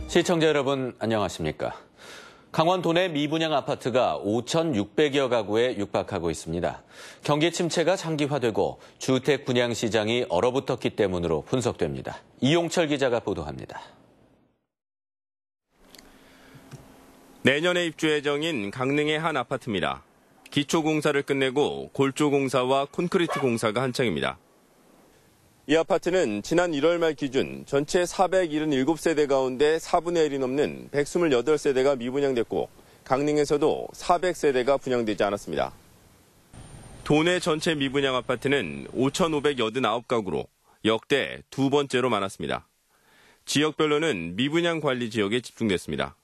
시청자 여러분 안녕하십니까. 강원 도내 미분양 아파트가 5,600여 가구에 육박하고 있습니다. 경기 침체가 장기화되고 주택 분양 시장이 얼어붙었기 때문으로 분석됩니다. 이용철 기자가 보도합니다. 내년에 입주 예정인 강릉의 한 아파트입니다. 기초공사를 끝내고 골조공사와 콘크리트 공사가 한창입니다. 이 아파트는 지난 1월 말 기준 전체 477세대 가운데 4분의 1이 넘는 128세대가 미분양됐고 강릉에서도 400세대가 분양되지 않았습니다. 도내 전체 미분양 아파트는 5,589가구로 역대 두 번째로 많았습니다. 지역별로는 미분양 관리 지역에 집중됐습니다.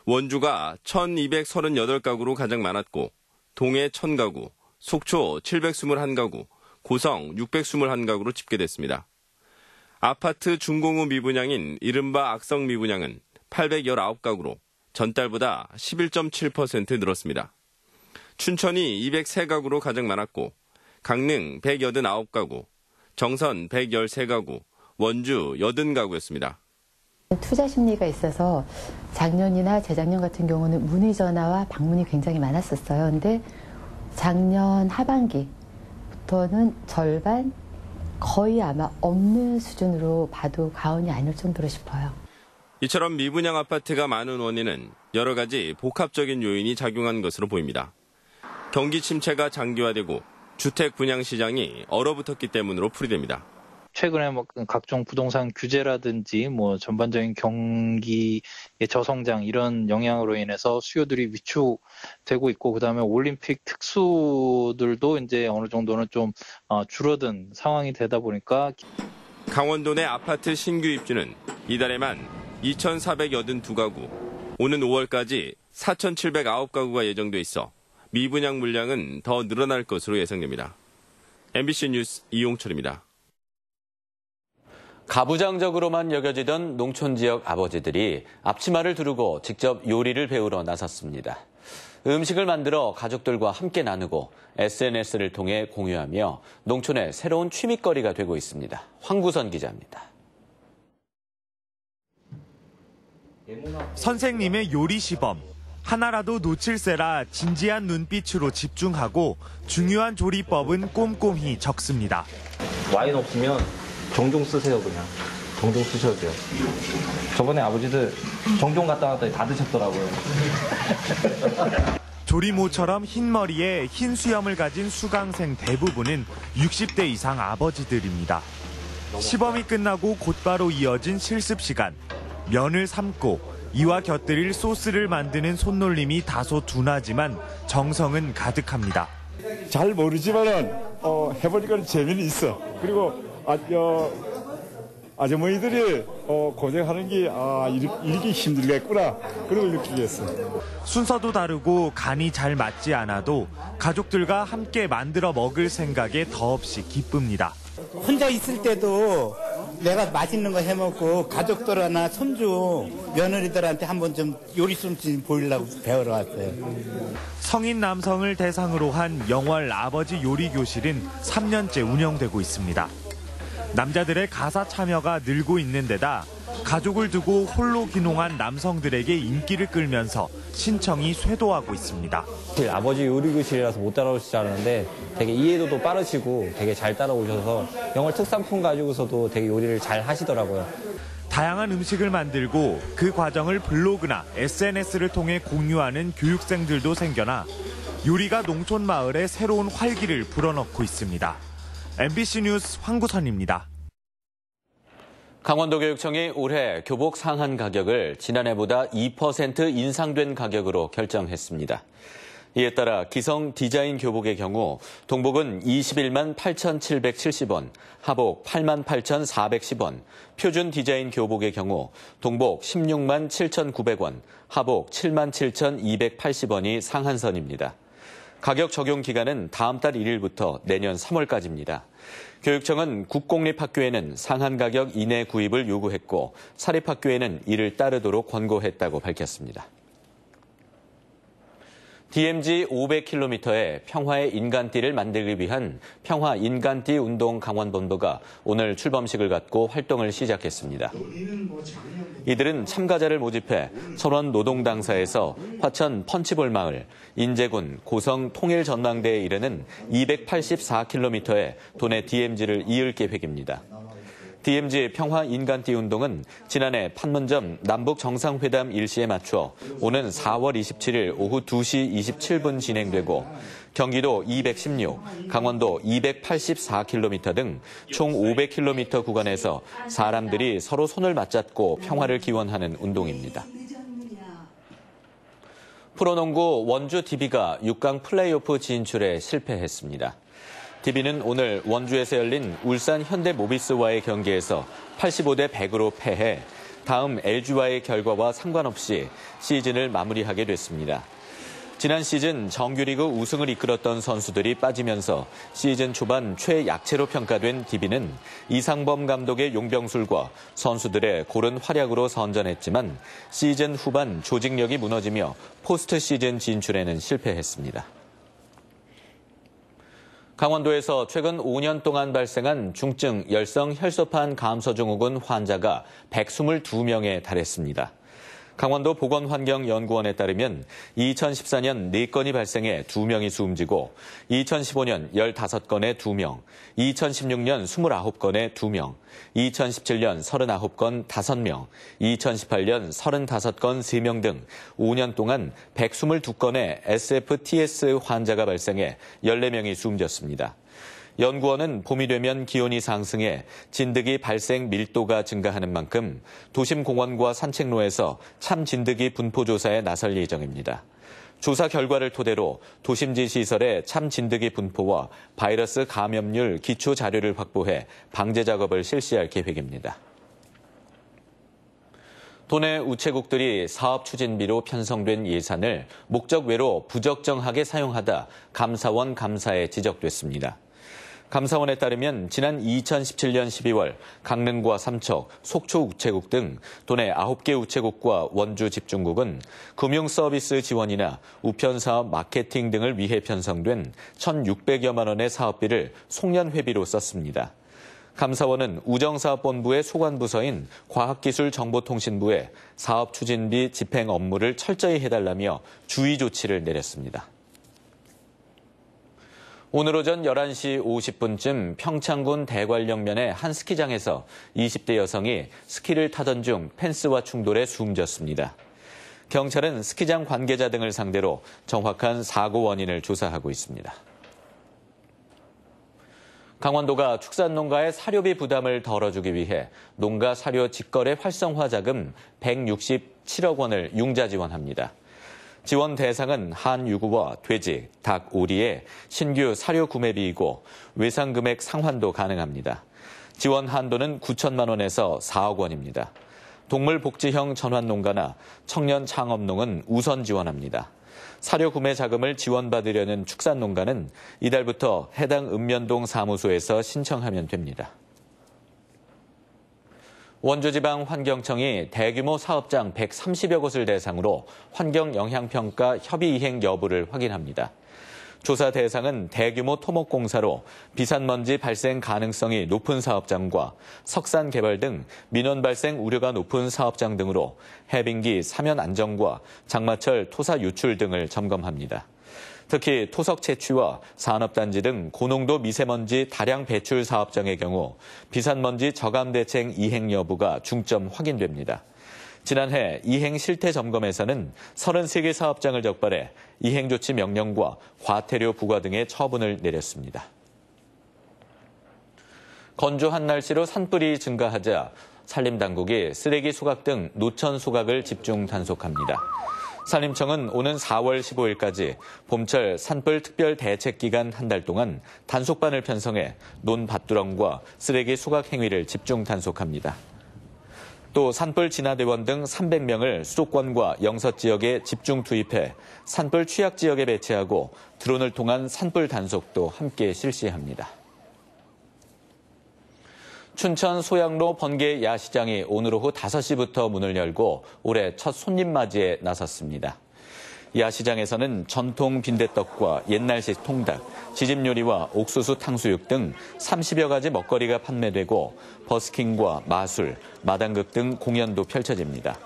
원주가 1,238가구로 가장 많았고 동해 1,000가구, 속초 721가구, 고성 621가구로 집계됐습니다. 아파트 준공후 미분양인 이른바 악성 미분양은 819가구로 전달보다 11.7% 늘었습니다. 춘천이 203가구로 가장 많았고 강릉 189가구, 정선 113가구, 원주 80가구였습니다. 투자 심리가 있어서 작년이나 재작년 같은 경우는 문의 전화와 방문이 굉장히 많았었어요. 근데 작년 하반기부터는 절반, 거의 아마 없는 수준으로 봐도 과언이 아닐 정도로 싶어요. 이처럼 미분양 아파트가 많은 원인은 여러 가지 복합적인 요인이 작용한 것으로 보입니다. 경기 침체가 장기화되고 주택 분양 시장이 얼어붙었기 때문으로 풀이됩니다. 최근에 각종 부동산 규제라든지 전반적인 경기의 저성장 이런 영향으로 인해서 수요들이 위축되고 있고 그다음에 올림픽 특수들도 이제 어느 정도는 좀 줄어든 상황이 되다 보니까 강원도 내 아파트 신규 입주는 이달에만 2,482가구, 오는 5월까지 4,709가구가 예정돼 있어 미분양 물량은 더 늘어날 것으로 예상됩니다. MBC 뉴스 이용철입니다. 가부장적으로만 여겨지던 농촌 지역 아버지들이 앞치마를 두르고 직접 요리를 배우러 나섰습니다. 음식을 만들어 가족들과 함께 나누고 SNS를 통해 공유하며 농촌의 새로운 취미거리가 되고 있습니다. 황구선 기자입니다. 선생님의 요리 시범. 하나라도 놓칠세라 진지한 눈빛으로 집중하고 중요한 조리법은 꼼꼼히 적습니다. 와인 없으면 정종 쓰세요, 그냥. 정종 쓰셔도 돼요. 저번에 아버지들 정종 갔다 왔더니 다 드셨더라고요. 조리모처럼 흰 머리에 흰 수염을 가진 수강생 대부분은 60대 이상 아버지들입니다. 시범이 끝나고 곧바로 이어진 실습 시간. 면을 삶고 이와 곁들일 소스를 만드는 손놀림이 다소 둔하지만 정성은 가득합니다. 잘 모르지만은 해보니까 재미는 있어. 그리고 아주머니들이 고생하는 게 이렇게 힘들겠구나 그런 걸 느끼게 했어. 순서도 다르고 간이 잘 맞지 않아도 가족들과 함께 만들어 먹을 생각에 더없이 기쁩니다. 혼자 있을 때도 내가 맛있는 거 해먹고 가족들이나 손주 며느리들한테 한번 좀 요리 솜씨 보이려고 배우러 왔어요. 성인 남성을 대상으로 한 영월 아버지 요리 교실은 3년째 운영되고 있습니다. 남자들의 가사 참여가 늘고 있는 데다 가족을 두고 홀로 귀농한 남성들에게 인기를 끌면서 신청이 쇄도하고 있습니다. 아버지 요리교실이라서 못 따라오시지 않았는데 되게 이해도도 빠르시고 되게 잘 따라오셔서 영월 특산품 가지고서도 되게 요리를 잘 하시더라고요. 다양한 음식을 만들고 그 과정을 블로그나 SNS를 통해 공유하는 교육생들도 생겨나 요리가 농촌 마을에 새로운 활기를 불어넣고 있습니다. MBC 뉴스 황구선입니다. 강원도교육청이 올해 교복 상한 가격을 지난해보다 2% 인상된 가격으로 결정했습니다. 이에 따라 기성 디자인 교복의 경우 동복은 21만 8,770원, 하복 8만 8,410원, 표준 디자인 교복의 경우 동복 16만 7,900원, 하복 7만 7,280원이 상한선입니다. 가격 적용 기간은 다음 달 1일부터 내년 3월까지입니다. 교육청은 국공립학교에는 상한 가격 이내 구입을 요구했고 사립학교에는 이를 따르도록 권고했다고 밝혔습니다. DMZ 500km의 평화의 인간띠를 만들기 위한 평화 인간띠 운동 강원본부가 오늘 출범식을 갖고 활동을 시작했습니다. 이들은 참가자를 모집해 철원 노동당사에서 화천 펀치볼 마을, 인제군 고성 통일전망대에 이르는 284km의 도내 DMZ를 이을 계획입니다. DMZ 평화 인간띠 운동은 지난해 판문점 남북 정상회담 일시에 맞춰 오는 4월 27일 오후 2시 27분 진행되고 경기도 216, 강원도 284km 등 총 500km 구간에서 사람들이 서로 손을 맞잡고 평화를 기원하는 운동입니다. 프로농구 원주 DB가 6강 플레이오프 진출에 실패했습니다. DB는 오늘 원주에서 열린 울산 현대모비스와의 경기에서 85대 100으로 패해 다음 LG와의 결과와 상관없이 시즌을 마무리하게 됐습니다. 지난 시즌 정규리그 우승을 이끌었던 선수들이 빠지면서 시즌 초반 최약체로 평가된 DB는 이상범 감독의 용병술과 선수들의 고른 활약으로 선전했지만 시즌 후반 조직력이 무너지며 포스트 시즌 진출에는 실패했습니다. 강원도에서 최근 5년 동안 발생한 중증 열성 혈소판 감소 증후군 환자가 122명에 달했습니다. 강원도 보건환경연구원에 따르면 2014년 4건이 발생해 2명이 숨지고 2015년 15건에 2명, 2016년 29건에 2명, 2017년 39건 5명, 2018년 35건 3명 등 5년 동안 122건의 SFTS 환자가 발생해 14명이 숨졌습니다. 연구원은 봄이 되면 기온이 상승해 진드기 발생 밀도가 증가하는 만큼 도심 공원과 산책로에서 참 진드기 분포 조사에 나설 예정입니다. 조사 결과를 토대로 도심지 시설의 참 진드기 분포와 바이러스 감염률 기초 자료를 확보해 방제 작업을 실시할 계획입니다. 도내 우체국들이 사업 추진비로 편성된 예산을 목적 외로 부적정하게 사용하다 감사원 감사에 지적됐습니다. 감사원에 따르면 지난 2017년 12월 강릉과 삼척, 속초 우체국 등 도내 9개 우체국과 원주 집중국은 금융서비스 지원이나 우편사업 마케팅 등을 위해 편성된 1,600여만 원의 사업비를 송년회비로 썼습니다. 감사원은 우정사업본부의 소관부서인 과학기술정보통신부에 사업추진비 집행 업무를 철저히 해달라며 주의 조치를 내렸습니다. 오늘 오전 11시 50분쯤 평창군 대관령면의 한 스키장에서 20대 여성이 스키를 타던 중 펜스와 충돌해 숨졌습니다. 경찰은 스키장 관계자 등을 상대로 정확한 사고 원인을 조사하고 있습니다. 강원도가 축산농가의 사료비 부담을 덜어주기 위해 농가 사료 직거래 활성화 자금 167억 원을 융자 지원합니다. 지원 대상은 한유구와 돼지, 닭, 오리의 신규 사료 구매비이고 외상 금액 상환도 가능합니다. 지원 한도는 9천만 원에서 4억 원입니다. 동물복지형 전환농가나 청년 창업농은 우선 지원합니다. 사료 구매 자금을 지원받으려는 축산농가는 이달부터 해당 읍면동 사무소에서 신청하면 됩니다. 원주지방환경청이 대규모 사업장 130여 곳을 대상으로 환경영향평가 협의 이행 여부를 확인합니다. 조사 대상은 대규모 토목공사로 비산먼지 발생 가능성이 높은 사업장과 석산 개발 등 민원 발생 우려가 높은 사업장 등으로 해빙기 사면 안정과 장마철 토사 유출 등을 점검합니다. 특히 토석 채취와 산업단지 등 고농도 미세먼지 다량 배출 사업장의 경우 비산먼지 저감 대책 이행 여부가 중점 확인됩니다. 지난해 이행 실태 점검에서는 33개 사업장을 적발해 이행 조치 명령과 과태료 부과 등의 처분을 내렸습니다. 건조한 날씨로 산불이 증가하자 산림당국이 쓰레기 수각 등 노천 수각을 집중 단속합니다. 산림청은 오는 4월 15일까지 봄철 산불 특별 대책 기간 한 달 동안 단속반을 편성해 논밭두렁과 쓰레기 수각 행위를 집중 단속합니다. 또 산불 진화대원 등 300명을 수도권과 영서 지역에 집중 투입해 산불 취약 지역에 배치하고 드론을 통한 산불 단속도 함께 실시합니다. 춘천 소양로 번개 야시장이 오늘 오후 5시부터 문을 열고 올해 첫 손님 맞이에 나섰습니다. 야시장에서는 전통 빈대떡과 옛날식 통닭, 지짐요리와 옥수수 탕수육 등 30여 가지 먹거리가 판매되고 버스킹과 마술, 마당극 등 공연도 펼쳐집니다.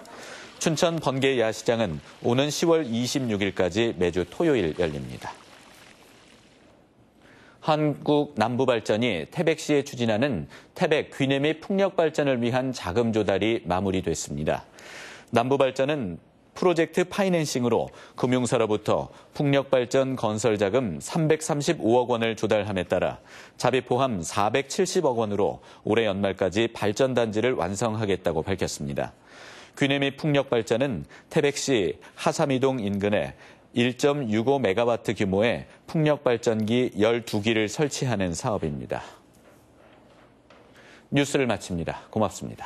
춘천 번개 야시장은 오는 10월 26일까지 매주 토요일 열립니다. 한국남부발전이 태백시에 추진하는 태백 귀내 및 풍력 발전을 위한 자금 조달이 마무리됐습니다. 남부발전은 프로젝트 파이낸싱으로 금융사로부터 풍력발전 건설 자금 335억 원을 조달함에 따라 자비 포함 470억 원으로 올해 연말까지 발전단지를 완성하겠다고 밝혔습니다. 귀내 및 풍력발전은 태백시 하삼이동 인근에 1.65메가와트 규모의 풍력발전기 12기를 설치하는 사업입니다. 뉴스를 마칩니다. 고맙습니다.